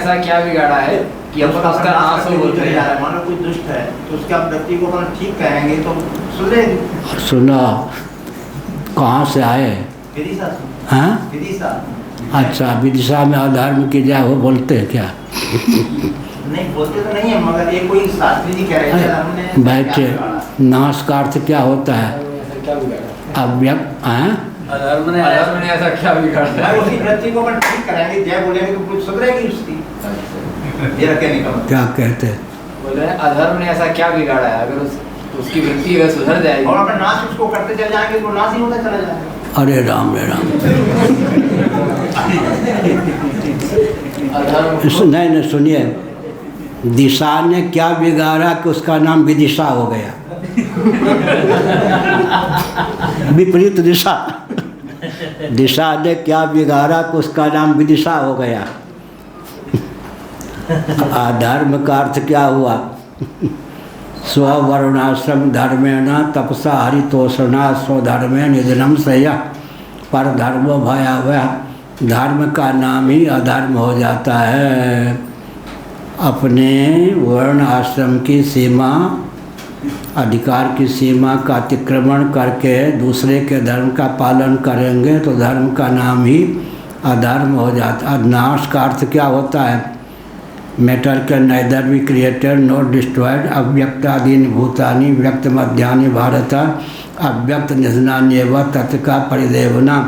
ऐसा क्या बिगाड़ा है कि अपन उसका नाश हो बोलते हैं? मानो कोई दुष्ट है तो उसके आप व्यक्ति को अपन ठीक कहेंगे तो सुधरेगी। सुना कहाँ से आए? विदिशा से। हाँ विदिशा। अच्छा, विदिशा में अधर्म की जय हो बोलते हैं क्या? नहीं बोलते तो नहीं है, मगर ये कोई शास्त्री जी कह रहे थे हमने बैठे। नाश का अर्थ क्या होता है? ऐसा क्या बिगाड़ा? अव्यक्त हैं? अधर्म ने ऐसा क्या बिगाड़ा भाई है? उसी व्यक्ति को अपन ठीक कराएंगे, जय बोलेंगे तो कुछ सुधरेगी उसकी। मेरा कहने का मतलब। क्या कहते हैं? बोल रहे हैं अधर्म ने ऐसा क्या बिगाड़ा है? अगर उसकी वृत्ति अगर सुधर जाएगी और अपन नाश उसको करते चले जाएंगे तो नाश ही होता चला जाएगा। अरे राम रे राम। अधर्म नहीं सुनिए, दिशा ने क्या बिगाड़ा कि उसका नाम विदिशा हो गया? विपरीत दिशा। दिशा ने क्या बिगाड़ा कि उसका नाम विदिशा हो गया? अधर्म का अर्थ क्या हुआ? स्ववर्णाश्रम धर्मेण तपसा हरितोषणा स्वधर्मे निधनम सया। पर धर्मो भयावह, धर्म का नाम ही अधर्म हो जाता है। अपने वर्ण आश्रम की सीमा, अधिकार की सीमा का अतिक्रमण करके दूसरे के धर्म का पालन करेंगे तो धर्म का नाम ही अधर्म हो जाता है। नाश का अर्थ क्या होता है? Matter can neither be created not destroyed. अव्यक्तादीनि भूतानि व्यक्त मध्यानि भारत अव्यक्त निधनानि एव तत्का परिदेवना।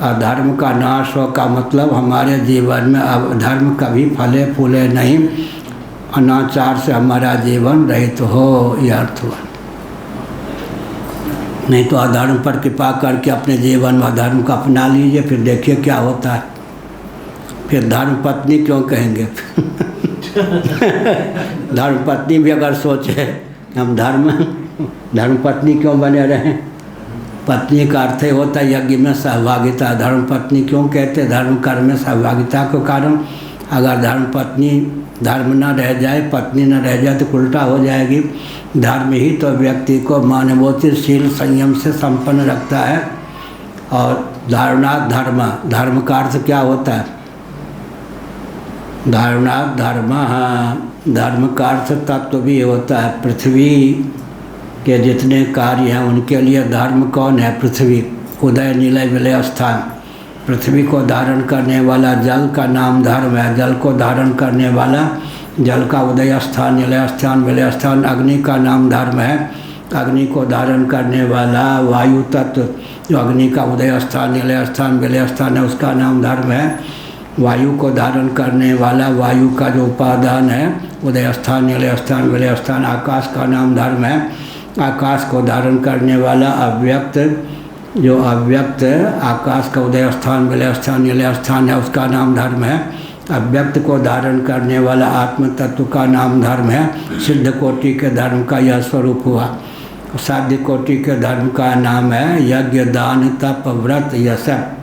अधर्म का नाश हो का मतलब हमारे जीवन में अब धर्म कभी फले फूले नहीं, अनाचार से हमारा जीवन रहित हो, यह अर्थ हुआ। नहीं तो अधर्म पर कृपा करके अपने जीवन में अधर्म को अपना लीजिए, फिर देखिए क्या होता है। फिर धर्म पत्नी क्यों कहेंगे? धर्म पत्नी भी अगर सोचे हम धर्म पत्नी क्यों बने रहें? पत्नी का अर्थ ही होता है यज्ञ में सहभागिता। धर्म पत्नी क्यों कहते? धर्म कर्म में सहभागिता के कारण। अगर धर्म पत्नी धर्म न रह जाए, पत्नी न रह जाए तो उल्टा हो जाएगी। धर्म ही तो व्यक्ति को मानवोचित संयम से संपन्न रखता है। और धारणात् धर्म, धर्म का अर्थ क्या होता है? धारणात् धर्म, धर्म का अर्थ तत्व भी होता है। पृथ्वी के जितने कार्य हैं उनके लिए धर्म कौन है? पृथ्वी। उदय निलय विलय स्थान, पृथ्वी को धारण करने वाला जल का नाम धर्म है। जल को धारण करने वाला, जल का उदय स्थान, निलय स्थान, विलय स्थान, अग्नि का नाम धर्म है। अग्नि को धारण करने वाला वायु तत्व, जो अग्नि का उदय स्थान, निलय स्थान, विलय स्थान है, उसका नाम धर्म है। वायु को धारण करने वाला, वायु का जो उपादान है, उदय स्थान, निलय स्थान, विलय स्थान, आकाश का नाम धर्म है। आकाश को धारण करने वाला अव्यक्त, जो अव्यक्त आकाश का उदय स्थान, विलय स्थान, निलय स्थान है, उसका नाम धर्म है। अव्यक्त को धारण करने वाला आत्म तत्व का नाम धर्म है। सिद्ध कोटि के धर्म का यह स्वरूप हुआ। साध्य कोटि के धर्म का नाम है यज्ञ, दान, तप, व्रत। यह सब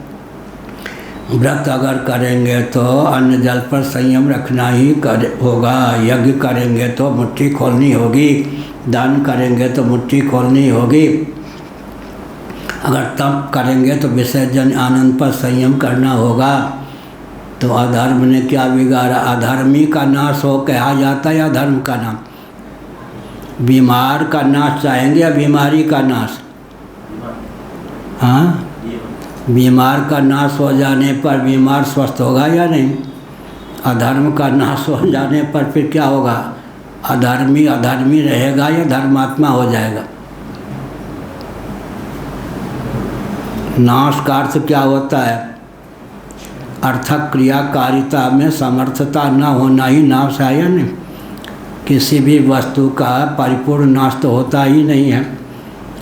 व्रत अगर करेंगे तो अन्न जल पर संयम रखना ही होगा। यज्ञ करेंगे तो मुट्ठी खोलनी होगी। दान करेंगे तो मुट्ठी खोलनी होगी। अगर तप करेंगे तो विसर्जन आनंद पर संयम करना होगा। तो अधर्म ने क्या बिगाड़ा? अधर्मी का नाश हो कहा जाता है या धर्म का नाम? बीमार का नाश चाहेंगे या बीमारी का नाश? हाँ, बीमार का नाश हो जाने पर बीमार स्वस्थ होगा या नहीं? अधर्म का नाश हो जाने पर फिर क्या होगा? अधर्मी अधर्मी रहेगा या धर्मात्मा हो जाएगा? नाश का अर्थ क्या होता है? अर्थक क्रियाकारिता में समर्थता न होना ही नाश है या नहीं? किसी भी वस्तु का परिपूर्ण नाश तो होता ही नहीं है।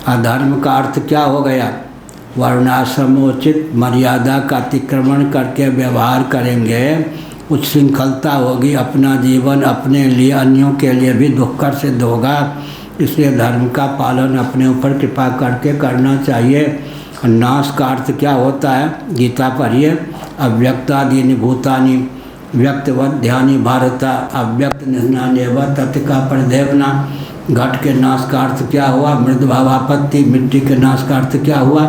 अधर्म का अर्थ क्या हो गया? वर्णाश्रमोचित मर्यादा का अतिक्रमण करके व्यवहार करेंगे, उच्छृंखलता होगी। अपना जीवन अपने लिए, अन्यों के लिए भी दुष्कर सिद्ध होगा। इसलिए धर्म का पालन अपने ऊपर कृपा करके करना चाहिए। नाश का अर्थ क्या होता है? गीता पढ़िए। अव्यक्तादीनि भूतानि व्यक्तवत ध्यानि भारता अव्यक्त निधनान्येव तत्का परिदेवना। घट के नाश का अर्थ क्या हुआ? मृद भावापत्ति। मिट्टी के नाश का अर्थ क्या हुआ?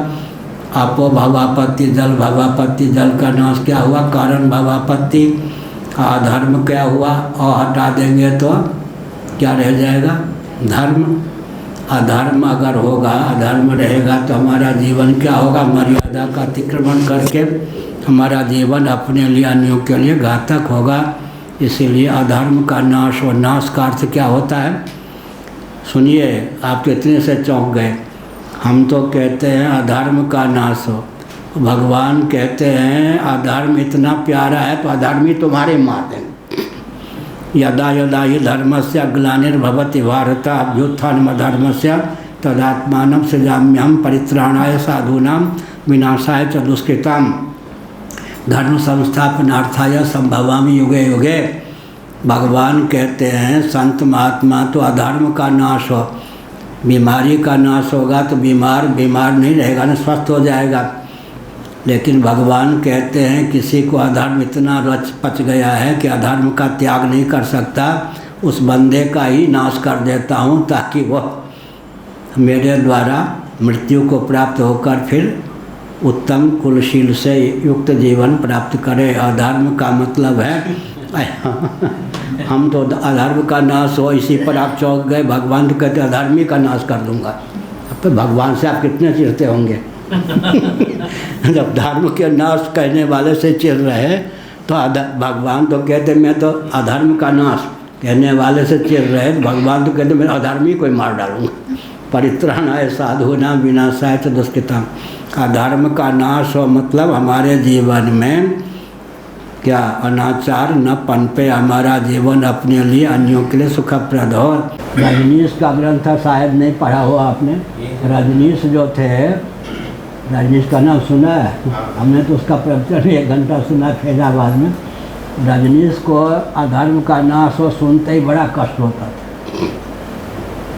आपो भावापत्ति। जल भावापत्ति। जल का नाश क्या हुआ? कारण भावापत्ति। अधर्म क्या हुआ, हटा देंगे तो क्या रह जाएगा, धर्म। अधर्म अगर होगा, अधर्म रहेगा तो हमारा जीवन क्या होगा, मर्यादा का अतिक्रमण करके हमारा जीवन अपने लिए अन्यों के लिए घातक होगा। इसीलिए अधर्म का नाश, और नाश का अर्थ क्या होता है, सुनिए, आप तो इतने से चौंक गए। हम तो कहते हैं अधर्म का नाश हो, भगवान कहते हैं अधर्म इतना प्यारा है तो अधर्मी तुम्हारे मार देंगे। यदा यदा हि धर्मस्य ग्लानिर्भवति भारत अभ्युत्थानमधर्मस्य तदात्मानं सृजाम्यहं परित्राणाय साधूनां विनाशाय च दुष्कृताम् धर्म संस्थापनार्थाय संभवामि युगे युगे। भगवान कहते हैं संत महात्मा तो अधर्म का नाश हो, बीमारी का नाश होगा तो बीमार नहीं रहेगा ना, स्वस्थ हो जाएगा। लेकिन भगवान कहते हैं किसी को अधर्म इतना रच पच गया है कि अधर्म का त्याग नहीं कर सकता, उस बंदे का ही नाश कर देता हूँ ताकि वह मेरे द्वारा मृत्यु को प्राप्त होकर फिर उत्तम कुलशील से युक्त जीवन प्राप्त करे। अधर्म का मतलब है हम तो अधर्म का नाश हो, इसी पर आप चौंक गए। भगवान तो कहते अधर्मी का नाश कर दूंगा। अब तो भगवान से आप कितने चिढ़ते होंगे जब धर्म के नाश कहने वाले से चिढ़ रहे तो भगवान तो कहते मैं तो अधर्म का नाश कहने वाले से चिढ़ रहे, भगवान तो कहते मैं अधर्मी को मार डालूंगा। परित्राणाय साधूनां विनाशाय च दुष्कृताम्। अधर्म का नाश हो मतलब हमारे जीवन में क्या अनाचार न पनपे, हमारा जीवन अपने लिए अन्यों के लिए सुखप्रद हो। रजनीश का ग्रंथ शायद नहीं पढ़ा हो आपने। रजनीश जो थे, रजनीश का नाम सुना है, हमने तो उसका प्रवचन 1 घंटा सुना फैजाबाद में। रजनीश को अधर्म का नाश हो सुनते ही बड़ा कष्ट होता था।